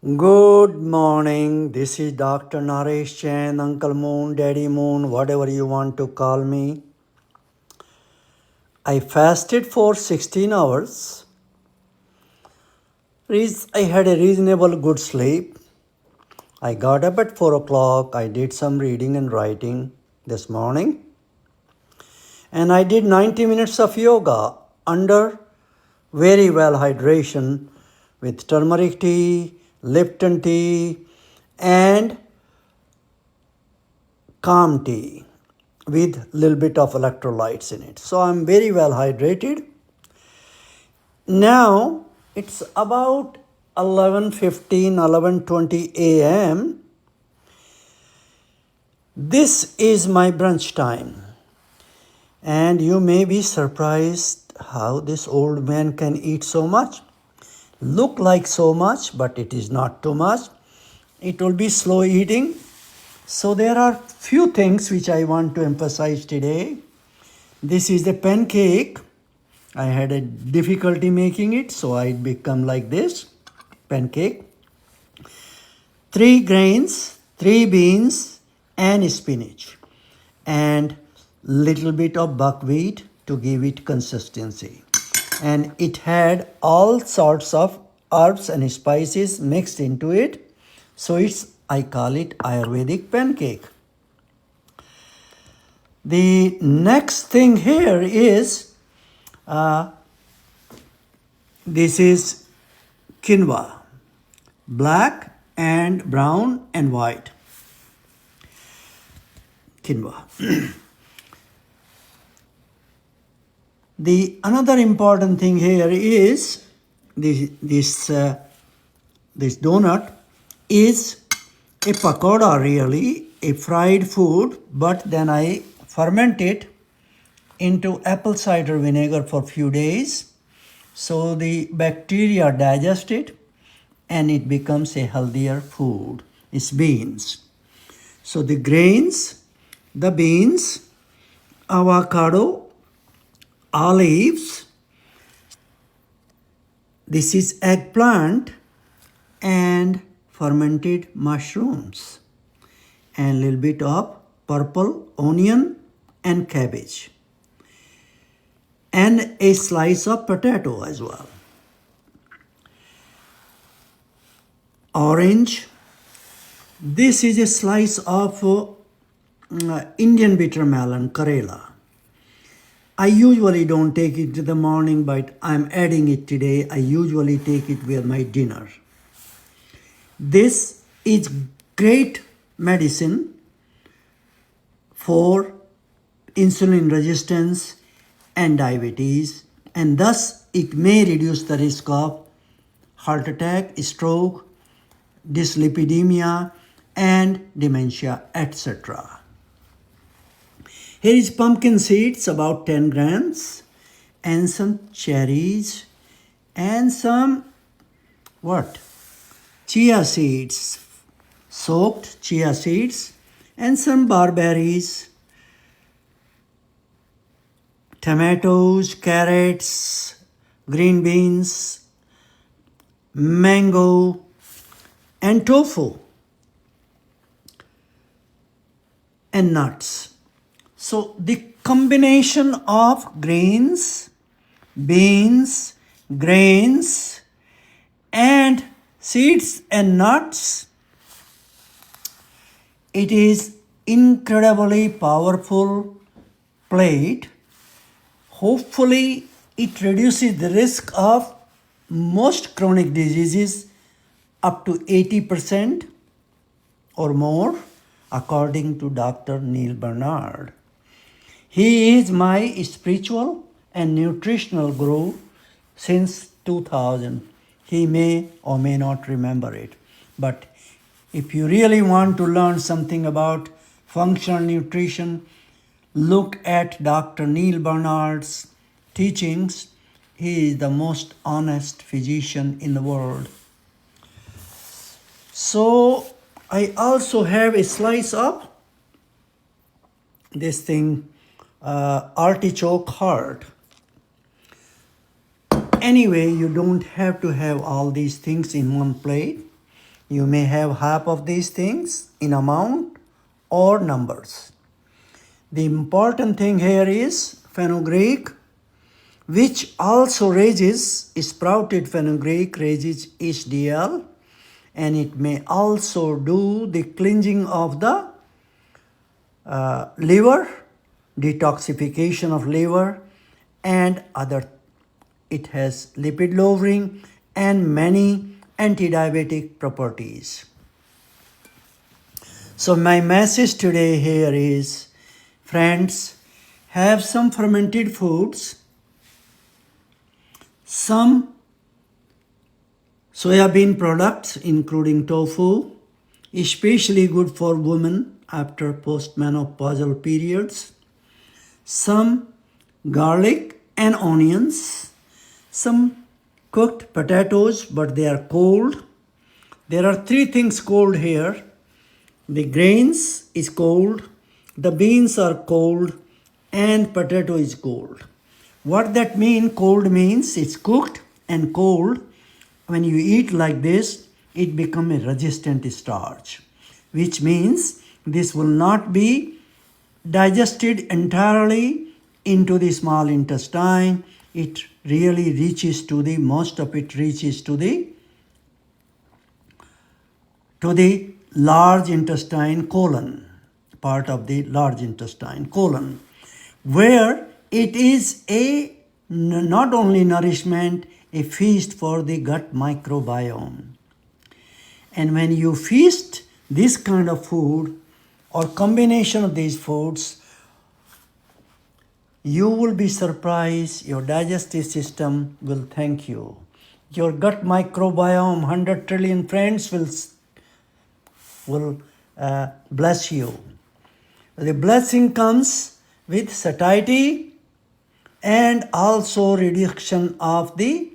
Good morning. This is Dr. Naresh Chandra, Uncle Moon, Daddy Moon, whatever you want to call me. I fasted for 16 hours. I had a reasonable good sleep. I got up at 4 o'clock. I did some reading and writing this morning. And I did 90 minutes of yoga under very well hydration with turmeric tea, Lipton tea, and calm tea with little bit of electrolytes in it. So I'm very well hydrated. Now it's about 11:15, 11:20 a.m. This is my brunch time. And you may be surprised how this old man can eat so much. Look like so much, but it is not too much. It will be slow eating. So there are few things which I want to emphasize today. This is the pancake. I had a difficulty making it, so it become like this pancake. 3 grains, 3 beans, and spinach, and little bit of buckwheat to give it consistency. And it had all sorts of herbs and spices mixed into it. So I call it Ayurvedic pancake. The next thing here is this is quinoa, black and brown and white quinoa. The another important thing here is this donut is a pakoda, really a fried food, but then I ferment it into apple cider vinegar for few days, so the bacteria digest it and it becomes a healthier food. It's beans. So the grains, the beans, avocado, olives, this is eggplant and fermented mushrooms, and a little bit of purple onion and cabbage, and a slice of potato as well. Orange, this is a slice of Indian bitter melon, Karela. I usually don't take it in the morning, but I'm adding it today. I usually take it with my dinner. This is great medicine for insulin resistance and diabetes, and thus it may reduce the risk of heart attack, stroke, dyslipidemia, and dementia, etc. Here is pumpkin seeds, about 10 grams, and some cherries, and some chia seeds, soaked chia seeds, and some barberries, tomatoes, carrots, green beans, mango, and tofu, and nuts. So the combination of grains, beans, grains, and seeds and nuts, it is incredibly powerful plate. Hopefully it reduces the risk of most chronic diseases up to 80% or more, according to Dr. Neil Barnard. He is my spiritual and nutritional guru since 2000. He may or may not remember it. But if you really want to learn something about functional nutrition, look at Dr. Neil Barnard's teachings. He is the most honest physician in the world. So I also have a slice of this thing, artichoke heart. Anyway, you don't have to have all these things in one plate. You may have half of these things in amount or numbers. The important thing here is fenugreek, which also raises, sprouted fenugreek raises HDL, and it may also do the cleansing of the liver, detoxification of liver, and other. It has lipid lowering and many anti-diabetic properties. So my message today here is, friends, have some fermented foods, some soya bean products including tofu, especially good for women after postmenopausal periods, some garlic and onions, some cooked potatoes, but they are cold. There are three things cold here. The grains is cold, the beans are cold, and potato is cold. What that mean? Cold means it's cooked and cold. When you eat like this, it become a resistant starch, which means this will not be digested entirely into the small intestine. It really reaches to the, most of it reaches to the large intestine, colon, part of the large intestine, colon, where it is a not only nourishment, a feast for the gut microbiome. And when you feast this kind of food or combination of these foods, you will be surprised. Your digestive system will thank you. Your gut microbiome, 100 trillion friends will bless you. The blessing comes with satiety and also reduction of the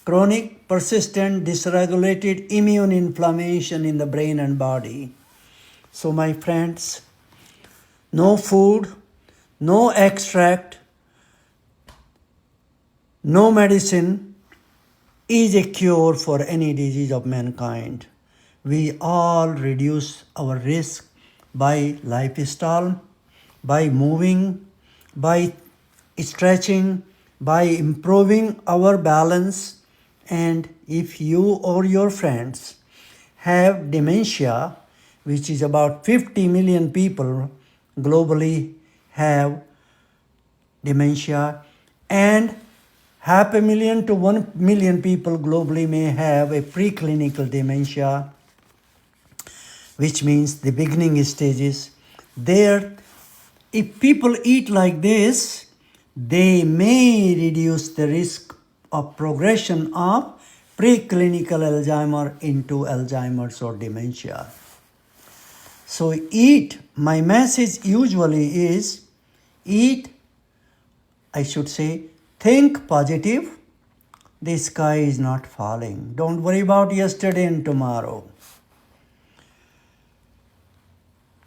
chronic, persistent, dysregulated immune inflammation in the brain and body. So my friends, no food, no extract, no medicine is a cure for any disease of mankind. We all reduce our risk by lifestyle, by moving, by stretching, by improving our balance. And if you or your friends have dementia, which is about 50 million people globally have dementia, and 500,000 to 1 million people globally may have a preclinical dementia, which means the beginning stages. There, if people eat like this, they may reduce the risk of progression of preclinical Alzheimer into Alzheimer's or dementia. So eat, my message usually is eat, I should say, think positive. The sky is not falling. Don't worry about yesterday and tomorrow.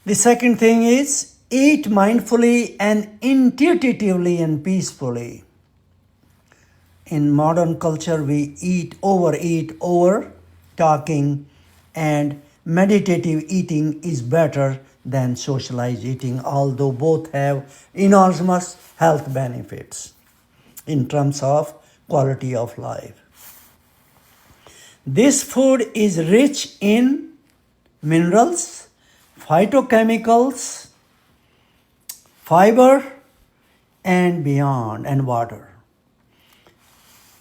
The second thing is eat mindfully and intuitively and peacefully. In modern culture, we overeat, over talking, and meditative eating is better than socialized eating, although both have enormous health benefits in terms of quality of life. This food is rich in minerals, phytochemicals, fiber, and beyond, and water.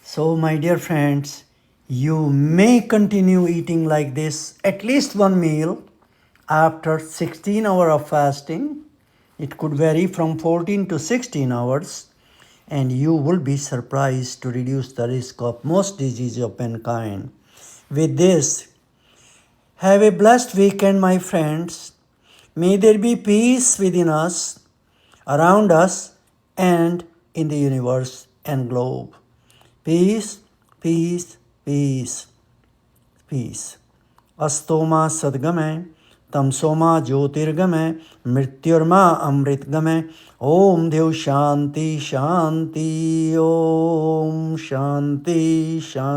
So, my dear friends, you may continue eating like this at least one meal after 16 hours of fasting. It could vary from 14 to 16 hours, and you will be surprised to reduce the risk of most diseases of mankind. With this, have a blessed weekend, my friends. May there be peace within us, around us, and in the universe and globe. Peace, peace, peace, peace. Astoma sadgame, tamsoma jyotirgame, mrityurma amritgame. Om Dev Shanti Shanti, Om Shanti Shanti.